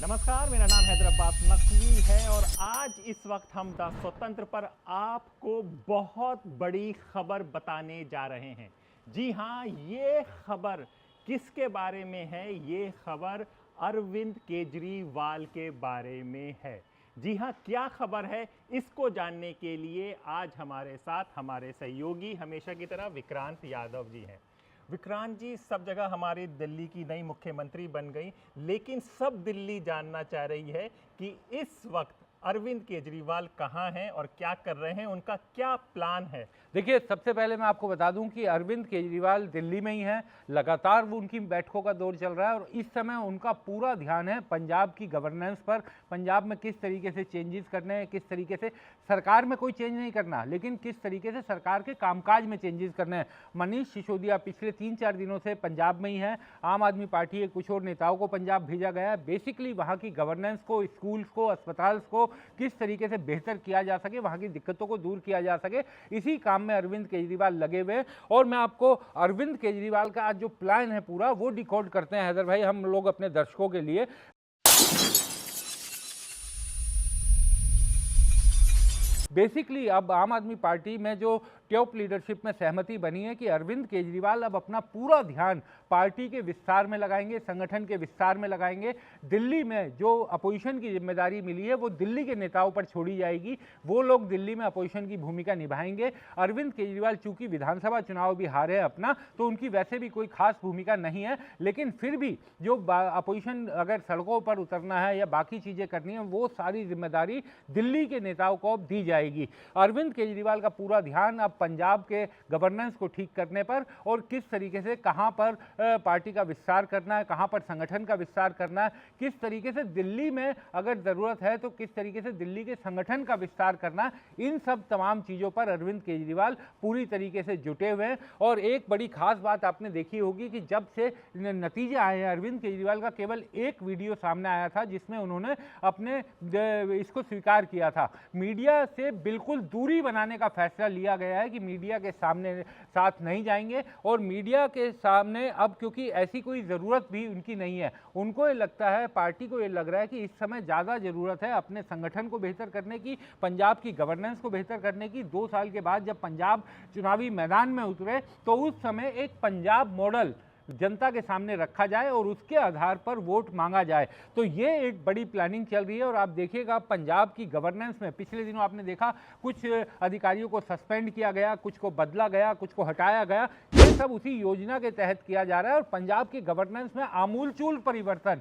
नमस्कार, मेरा नाम हैदर अब्बास नकवी है और आज इस वक्त हम द स्वतंत्र पर आपको बहुत बड़ी खबर बताने जा रहे हैं। जी हाँ, ये खबर किसके बारे में है? ये खबर अरविंद केजरीवाल के बारे में है। जी हाँ, क्या खबर है इसको जानने के लिए आज हमारे साथ हमारे सहयोगी हमेशा की तरह विक्रांत यादव जी हैं। विक्रांत जी, सब जगह हमारी दिल्ली की नई मुख्यमंत्री बन गई, लेकिन सब दिल्ली जानना चाह रही है कि इस वक्त अरविंद केजरीवाल कहाँ हैं और क्या कर रहे हैं, उनका क्या प्लान है। देखिए, सबसे पहले मैं आपको बता दूं कि अरविंद केजरीवाल दिल्ली में ही हैं। लगातार वो उनकी बैठकों का दौर चल रहा है और इस समय उनका पूरा ध्यान है पंजाब की गवर्नेंस पर। पंजाब में किस तरीके से चेंजेस करने हैं, किस तरीके से सरकार में कोई चेंज नहीं करना, लेकिन किस तरीके से सरकार के कामकाज में चेंजेस करने हैं। मनीष सिसोदिया पिछले 3-4 दिनों से पंजाब में ही है। आम आदमी पार्टी के कुछ और नेताओं को पंजाब भेजा गया है। बेसिकली वहाँ की गवर्नेंस को, स्कूल्स को, अस्पताल को किस तरीके से बेहतर किया जा सके, वहाँ की दिक्कतों को दूर किया जा सके, इसी काम में अरविंद केजरीवाल लगे हुए हैं। और मैं आपको अरविंद केजरीवाल का आज जो प्लान है पूरा वो डिकोड करते हैं हैदर भाई, हम लोग अपने दर्शकों के लिए। बेसिकली अब आम आदमी पार्टी में जो टॉप लीडरशिप में सहमति बनी है कि अरविंद केजरीवाल अब अपना पूरा ध्यान पार्टी के विस्तार में लगाएंगे, संगठन के विस्तार में लगाएंगे। दिल्ली में जो अपोजिशन की जिम्मेदारी मिली है वो दिल्ली के नेताओं पर छोड़ी जाएगी, वो लोग दिल्ली में अपोजिशन की भूमिका निभाएंगे। अरविंद केजरीवाल चूंकि विधानसभा चुनाव भी हारे हैं अपना, तो उनकी वैसे भी कोई खास भूमिका नहीं है, लेकिन फिर भी जो अपोजिशन अगर सड़कों पर उतरना है या बाकी चीज़ें करनी है, वो सारी जिम्मेदारी दिल्ली के नेताओं को अब दी जाएगी। अरविंद केजरीवाल का पूरा ध्यान अब पंजाब के गवर्नेंस को ठीक करने पर और किस तरीके से कहां पर पार्टी का विस्तार करना है, कहां पर संगठन का विस्तार करना है, किस तरीके से दिल्ली में अगर जरूरत है तो किस तरीके से दिल्ली के संगठन का विस्तार करना है, इन सब तमाम चीजों पर अरविंद केजरीवाल पूरी तरीके से जुटे हुए हैं। और एक बड़ी खास बात आपने देखी होगी कि जब से नतीजे आए हैं, अरविंद केजरीवाल का केवल एक वीडियो सामने आया था जिसमें उन्होंने अपने इसको स्वीकार किया था। मीडिया से बिल्कुल दूरी बनाने का फैसला लिया गया है कि मीडिया के सामने साथ नहीं जाएंगे और मीडिया के सामने अब क्योंकि ऐसी कोई ज़रूरत भी उनकी नहीं है। उनको ये लगता है, पार्टी को ये लग रहा है कि इस समय ज़्यादा ज़रूरत है अपने संगठन को बेहतर करने की, पंजाब की गवर्नेंस को बेहतर करने की। 2 साल के बाद जब पंजाब चुनावी मैदान में उतरे तो उस समय एक पंजाब मॉडल जनता के सामने रखा जाए और उसके आधार पर वोट मांगा जाए। तो ये एक बड़ी प्लानिंग चल रही है। और आप देखिएगा पंजाब की गवर्नेंस में पिछले दिनों आपने देखा कुछ अधिकारियों को सस्पेंड किया गया, कुछ को बदला गया, कुछ को हटाया गया। ये सब उसी योजना के तहत किया जा रहा है और पंजाब की गवर्नेंस में आमूलचूल परिवर्तन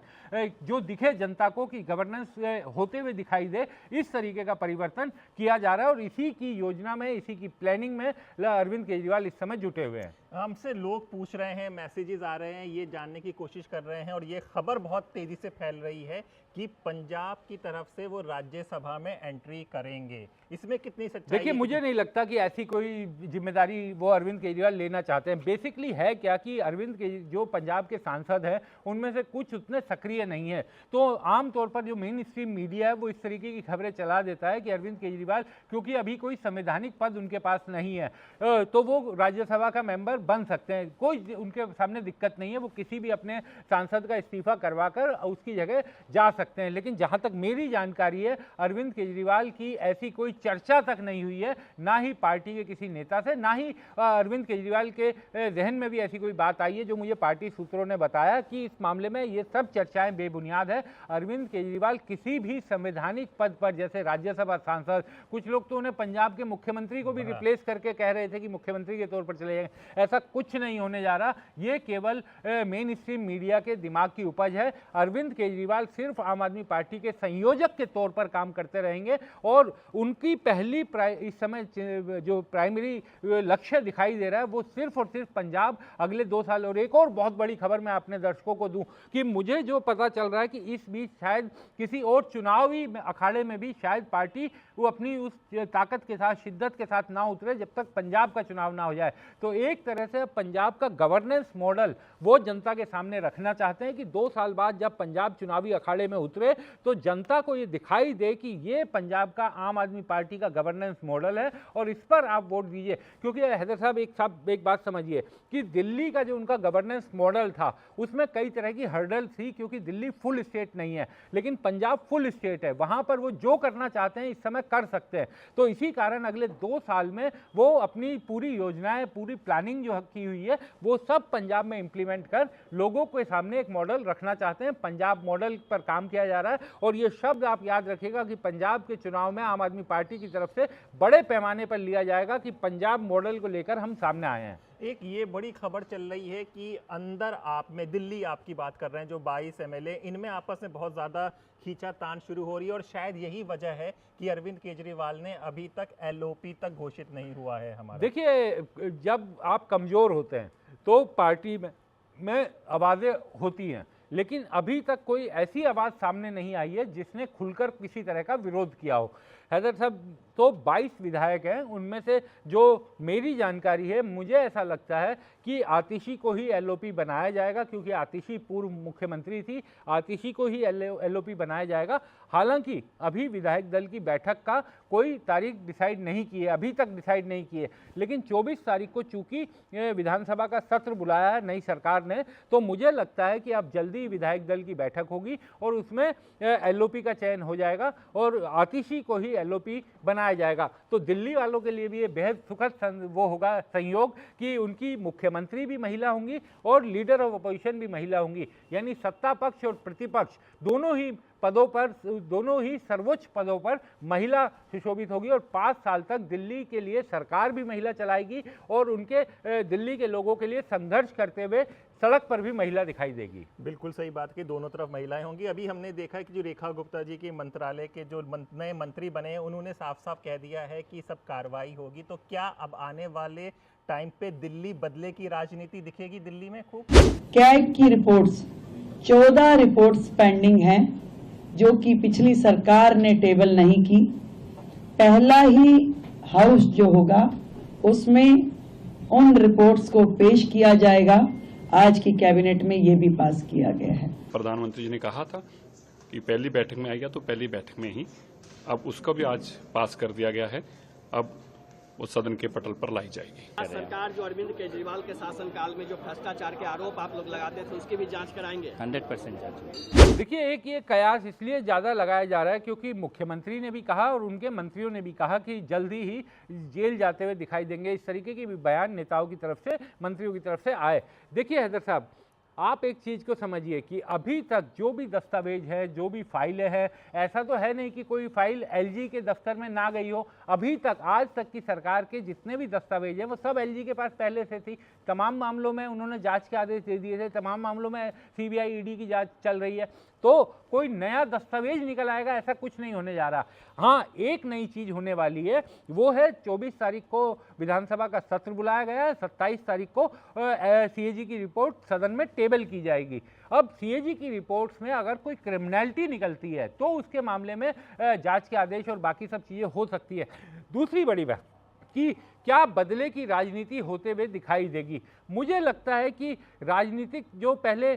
जो दिखे जनता को कि गवर्नेंस होते हुए दिखाई दे, इस तरीके का परिवर्तन किया जा रहा है। और इसी की योजना में, इसी की प्लानिंग में अरविंद केजरीवाल इस समय जुटे हुए हैं। हमसे लोग पूछ रहे हैं, मैसेजेस आ रहे हैं, ये जानने की कोशिश कर रहे हैं और ये खबर बहुत तेजी से फैल रही है कि पंजाब की तरफ से वो राज्यसभा में एंट्री करेंगे। इसमें कितनी सच्चाई? देखिए, मुझे नहीं लगता कि ऐसी कोई जिम्मेदारी वो अरविंद केजरीवाल लेना चाहते हैं। बेसिकली है क्या कि अरविंद के जो पंजाब के सांसद हैं उनमें से कुछ उतने सक्रिय नहीं है। तो आमतौर पर जो मेन स्ट्रीम मीडिया है वो इस तरीके की खबरें चला देता है कि अरविंद केजरीवाल, क्योंकि अभी कोई संवैधानिक पद उनके पास नहीं है, तो वो राज्यसभा का मेंबर बन सकते हैं, कोई उनके सामने दिक्कत नहीं है। वो किसी भी अपने सांसद का इस्तीफा करवाकर उसकी जगह जा सकते हैं। लेकिन जहां तक मेरी जानकारी है, अरविंद केजरीवाल की ऐसी कोई चर्चा तक नहीं हुई है, ना ही पार्टी के किसी नेता से, ना ही अरविंद केजरीवाल के जहन में भी ऐसी कोई बात आई है। जो मुझे पार्टी सूत्रों ने बताया कि इस मामले में ये सब चर्चाएं बेबुनियाद है। अरविंद केजरीवाल किसी भी संवैधानिक पद पर, जैसे राज्यसभा सांसद, कुछ लोग तो उन्हें पंजाब के मुख्यमंत्री को भी रिप्लेस करके कह रहे थे कि मुख्यमंत्री के तौर पर चले जाएंगे, ऐसा कुछ नहीं होने जा रहा। ये केवल मेन स्ट्रीम मीडिया के दिमाग की उपज है। अरविंद केजरीवाल सिर्फ आम आदमी पार्टी के संयोजक के तौर पर काम करते रहेंगे और उनकी पहली इस समय जो प्राइमरी लक्ष्य दिखाई दे रहा है वो सिर्फ और सिर्फ पंजाब अगले 2 साल। और एक और बहुत बड़ी खबर मैं अपने दर्शकों को दूं कि मुझे जो पता चल रहा है कि इस बीच शायद किसी और चुनावी अखाड़े में भी शायद पार्टी वो अपनी उस ताकत के साथ, शिद्दत के साथ ना उतरे जब तक पंजाब का चुनाव ना हो जाए। तो एक तरह तरह से पंजाब का गवर्नेंस मॉडल वो जनता के सामने रखना चाहते हैं कि 2 साल बाद जब पंजाब चुनावी अखाड़े में उतरे तो जनता को ये दिखाई दे कि ये पंजाब का आम आदमी पार्टी का गवर्नेंस मॉडल है और इस पर आप वोट दीजिए। क्योंकि हैदर साहब एक बात समझिए कि दिल्ली का जो उनका गवर्नेंस मॉडल था उसमें कई तरह की हर्डल थी, क्योंकि दिल्ली फुल स्टेट नहीं है, लेकिन पंजाब फुल स्टेट है। वहां पर वो जो करना चाहते हैं इस समय कर सकते हैं। तो इसी कारण अगले 2 साल में वो अपनी पूरी योजनाएं, पूरी प्लानिंग जो की हुई है वो सब पंजाब में इंप्लीमेंट कर लोगों के सामने एक मॉडल रखना चाहते हैं। पंजाब मॉडल पर काम किया जा रहा है और ये शब्द आप याद रखिएगा कि पंजाब के चुनाव में आम आदमी पार्टी की तरफ से बड़े पैमाने पर लिया जाएगा कि पंजाब मॉडल को लेकर हम सामने आए हैं। एक ये बड़ी खबर चल रही है कि अंदर आप में, दिल्ली आपकी बात कर रहे हैं, जो 22 एमएलए, इनमें आपस में बहुत ज़्यादा खींचातान शुरू हो रही है और शायद यही वजह है कि अरविंद केजरीवाल ने अभी तक एलओपी तक घोषित नहीं हुआ है हमारा। देखिए, जब आप कमज़ोर होते हैं तो पार्टी में आवाज़ें होती हैं, लेकिन अभी तक कोई ऐसी आवाज़ सामने नहीं आई है जिसने खुलकर किसी तरह का विरोध किया हो। हैदर साहब, तो 22 विधायक हैं, उनमें से जो मेरी जानकारी है मुझे ऐसा लगता है कि आतिशी को ही एलओपी बनाया जाएगा, क्योंकि आतिशी पूर्व मुख्यमंत्री थी, आतिशी को ही एलओपी बनाया जाएगा। हालांकि अभी विधायक दल की बैठक का कोई तारीख डिसाइड नहीं की है, अभी तक डिसाइड नहीं की है, लेकिन 24 तारीख को चूंकि विधानसभा का सत्र बुलाया है नई सरकार ने, तो मुझे लगता है कि अब जल्दी विधायक दल की बैठक होगी और उसमें एलओपी का चयन हो जाएगा और आतिशी को ही एलओपी बनाया जाएगा। तो दिल्ली वालों के लिए भी ये बेहद सुखद वो होगा संयोग कि उनकी मुख्यमंत्री भी महिला होंगी और लीडर ऑफ अपोजिशन भी महिला होंगी, यानी सत्ता पक्ष और प्रतिपक्ष दोनों ही पदों पर, दोनों ही सर्वोच्च पदों पर महिला सुशोभित होगी और 5 साल तक दिल्ली के लिए सरकार भी महिला चलाएगी और उनके दिल्ली के लोगों के लिए संघर्ष करते हुए सड़क पर भी महिला दिखाई देगी। बिल्कुल सही बात की, दोनों तरफ महिलाएं होंगी। अभी हमने देखा कि जो रेखा गुप्ता जी के मंत्रालय के जो नए मंत्री बने हैं उन्होंने साफ साफ कह दिया है कि सब कार्रवाई होगी। तो क्या अब आने वाले टाइम पे दिल्ली बदले की राजनीति दिखेगी दिल्ली में खूब? कैग की रिपोर्ट्स 14 रिपोर्ट्स पेंडिंग हैं जो कि पिछली सरकार ने टेबल नहीं की। पहला ही हाउस जो होगा उसमें उन रिपोर्ट्स को पेश किया जाएगा। आज की कैबिनेट में ये भी पास किया गया है। प्रधानमंत्री जी ने कहा था कि पहली बैठक में आएगा, तो पहली बैठक में ही अब उसका भी आज पास कर दिया गया है। अब वो सदन के पटल पर लाई जाएगी। सरकार जो अरविंद केजरीवाल के शासनकाल में जो भ्रष्टाचार के आरोप आप लोग लगाते थे उसकी भी जांच कराएंगे? 100% जांच। देखिए, एक ये कयास इसलिए ज़्यादा लगाया जा रहा है क्योंकि मुख्यमंत्री ने भी कहा और उनके मंत्रियों ने भी कहा कि जल्दी ही जेल जाते हुए दिखाई देंगे। इस तरीके के भी बयान नेताओं की तरफ से, मंत्रियों की तरफ से आए। देखिए हैदर साहब, आप एक चीज़ को समझिए कि अभी तक जो भी दस्तावेज है, जो भी फाइलें हैं, ऐसा तो है नहीं कि कोई फाइल एलजी के दफ्तर में ना गई हो। अभी तक, आज तक की सरकार के जितने भी दस्तावेज हैं वो सब एलजी के पास पहले से थी। तमाम मामलों में उन्होंने जांच के आदेश दे दिए थे, तमाम मामलों में सीबीआई ईडी की जांच चल रही है। तो कोई नया दस्तावेज निकल आएगा ऐसा कुछ नहीं होने जा रहा। हाँ, एक नई चीज होने वाली है, वो है 24 तारीख को विधानसभा का सत्र बुलाया गया है। 27 तारीख को सीएजी की रिपोर्ट सदन में टेबल की जाएगी। अब सीएजी की रिपोर्ट्स में अगर कोई क्रिमिनलिटी निकलती है तो उसके मामले में जांच के आदेश और बाकी सब चीज़ें हो सकती है। दूसरी बड़ी बात कि क्या बदले की राजनीति होते हुए दिखाई देगी। मुझे लगता है कि राजनीतिक जो पहले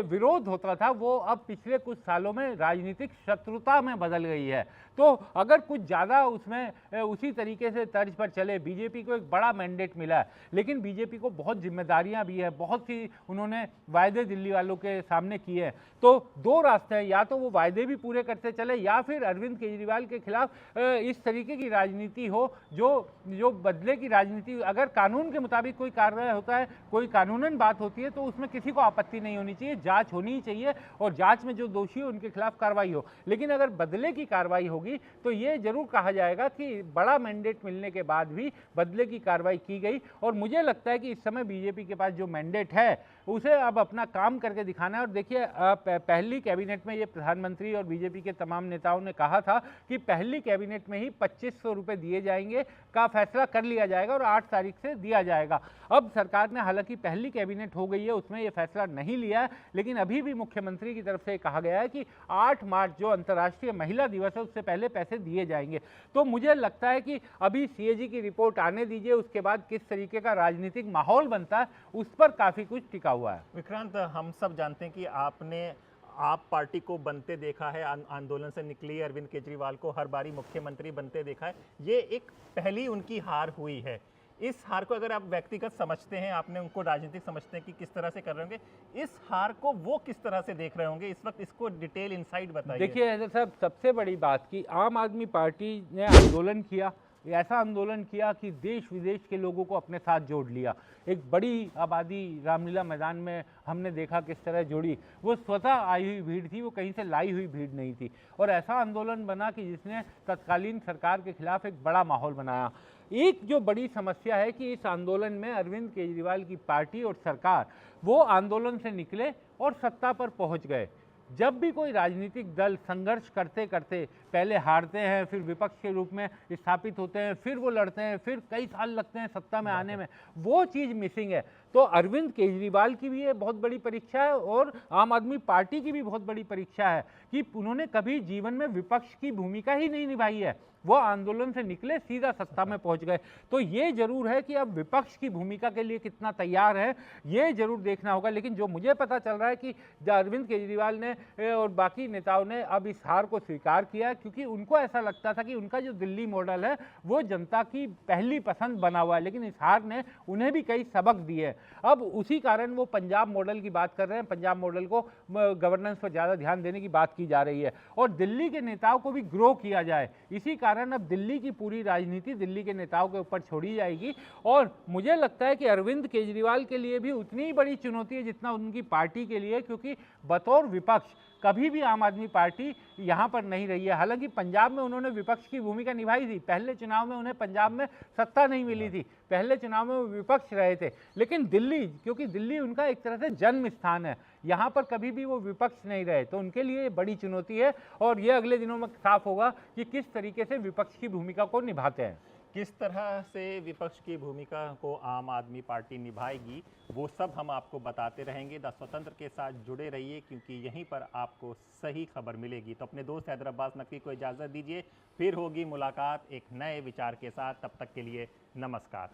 विरोध होता था वो अब पिछले कुछ सालों में राजनीतिक शत्रुता में बदल गई है। तो अगर कुछ ज़्यादा उसमें उसी तरीके से तर्ज पर चले, बीजेपी को एक बड़ा मैंडेट मिला है, लेकिन बीजेपी को बहुत जिम्मेदारियां भी है, बहुत सी उन्होंने वायदे दिल्ली वालों के सामने किए हैं। तो 2 रास्ते हैं, या तो वो वायदे भी पूरे करते चले या फिर अरविंद केजरीवाल के खिलाफ इस तरीके की राजनीति हो जो बदले की राजनीति। अगर कानून के मुताबिक कोई कार्रवाई होता है, कोई कानूनन बात होती है तो उसमें किसी को आपत्ति नहीं होनी चाहिए, जांच होनी ही चाहिए और जांच में जो दोषी हो उनके खिलाफ कार्रवाई हो। लेकिन अगर बदले की कार्रवाई होगी तो ये जरूर कहा जाएगा कि बड़ा मैंडेट मिलने के बाद भी बदले की कार्रवाई की गई। और मुझे लगता है कि इस समय बीजेपी के पास जो मैंडेट है उसे अब अपना काम करके दिखाना है। और देखिए, पहली कैबिनेट में ये प्रधानमंत्री और बीजेपी के तमाम नेताओं ने कहा था कि पहली कैबिनेट में ही 2500 रुपये दिए जाएंगे का फैसला कर लिया जाएगा और 8 तारीख से दिया जाएगा। अब सरकार ने हालांकि पहली कैबिनेट हो गई है, उसमें ये फैसला नहीं लिया है, लेकिन अभी भी मुख्यमंत्री की तरफ से कहा गया है कि 8 मार्च जो अंतर्राष्ट्रीय महिला दिवस है उससे पहले पैसे दिए जाएंगे। तो मुझे लगता है कि अभी सीएजी की रिपोर्ट आने दीजिए, उसके बाद किस तरीके का राजनीतिक माहौल बनता है उस पर काफ़ी कुछ टिका हुआ है। विक्रांत, हम सब जानते हैं कि आपने आप पार्टी को बनते देखा है, आंदोलन से निकली अरविंद केजरीवाल को हर बारी मुख्यमंत्री बनते देखा है। ये एक पहली उनकी हार हुई है। इस हार को अगर आप व्यक्तिगत समझते हैं, आपने उनको राजनीतिक समझते हैं कि किस तरह से कर रहे होंगे, इस हार को वो किस तरह से देख रहे होंगे इस वक्त, इसको डिटेल इनसाइट बताइए। देखिए ऐसा साहब, सबसे बड़ी बात कि आम आदमी पार्टी ने आंदोलन किया, ऐसा आंदोलन किया कि देश विदेश के लोगों को अपने साथ जोड़ लिया। एक बड़ी आबादी रामलीला मैदान में हमने देखा किस तरह जोड़ी, वो स्वतः आई हुई भीड़ थी, वो कहीं से लाई हुई भीड़ नहीं थी। और ऐसा आंदोलन बना कि जिसने तत्कालीन सरकार के खिलाफ एक बड़ा माहौल बनाया। एक जो बड़ी समस्या है कि इस आंदोलन में अरविंद केजरीवाल की पार्टी और सरकार वो आंदोलन से निकले और सत्ता पर पहुंच गए। जब भी कोई राजनीतिक दल संघर्ष करते करते पहले हारते हैं, फिर विपक्ष के रूप में स्थापित होते हैं, फिर वो लड़ते हैं, फिर कई साल लगते हैं सत्ता में आने में, वो चीज़ मिसिंग है। तो अरविंद केजरीवाल की भी ये बहुत बड़ी परीक्षा है और आम आदमी पार्टी की भी बहुत बड़ी परीक्षा है कि उन्होंने कभी जीवन में विपक्ष की भूमिका ही नहीं निभाई है। वो आंदोलन से निकले, सीधा सत्ता में पहुंच गए। तो ये जरूर है कि अब विपक्ष की भूमिका के लिए कितना तैयार है, ये जरूर देखना होगा। लेकिन जो मुझे पता चल रहा है कि अरविंद केजरीवाल ने और बाकी नेताओं ने अब इस हार को स्वीकार किया, क्योंकि उनको ऐसा लगता था कि उनका जो दिल्ली मॉडल है वो जनता की पहली पसंद बना हुआ है, लेकिन इस हार ने उन्हें भी कई सबक दिए। अब उसी कारण वो पंजाब मॉडल की बात कर रहे हैं, पंजाब मॉडल को गवर्नेंस पर ज़्यादा ध्यान देने की बात की जा रही है और दिल्ली के नेताओं को भी ग्रो किया जाए। इसी कारण अब दिल्ली की पूरी राजनीति दिल्ली के नेताओं के ऊपर छोड़ी जाएगी और मुझे लगता है कि अरविंद केजरीवाल के लिए भी उतनी ही बड़ी चुनौती है जितना उनकी पार्टी के लिए, क्योंकि बतौर विपक्ष कभी भी आम आदमी पार्टी यहाँ पर नहीं रही है। हालांकि पंजाब में उन्होंने विपक्ष की भूमिका निभाई थी, पहले चुनाव में उन्हें पंजाब में सत्ता नहीं मिली थी, पहले चुनाव में वो विपक्ष रहे थे। लेकिन दिल्ली, क्योंकि दिल्ली उनका एक तरह से जन्म स्थान है, यहाँ पर कभी भी वो विपक्ष नहीं रहे, तो उनके लिए बड़ी चुनौती है और ये अगले दिनों में साफ होगा कि किस तरीके से विपक्ष की भूमिका को निभाते हैं। किस तरह से विपक्ष की भूमिका को आम आदमी पार्टी निभाएगी, वो सब हम आपको बताते रहेंगे। द स्वतंत्र के साथ जुड़े रहिए, क्योंकि यहीं पर आपको सही खबर मिलेगी। तो अपने दोस्त हैदर अब्बास नकवी को इजाज़त दीजिए, फिर होगी मुलाकात एक नए विचार के साथ। तब तक के लिए नमस्कार।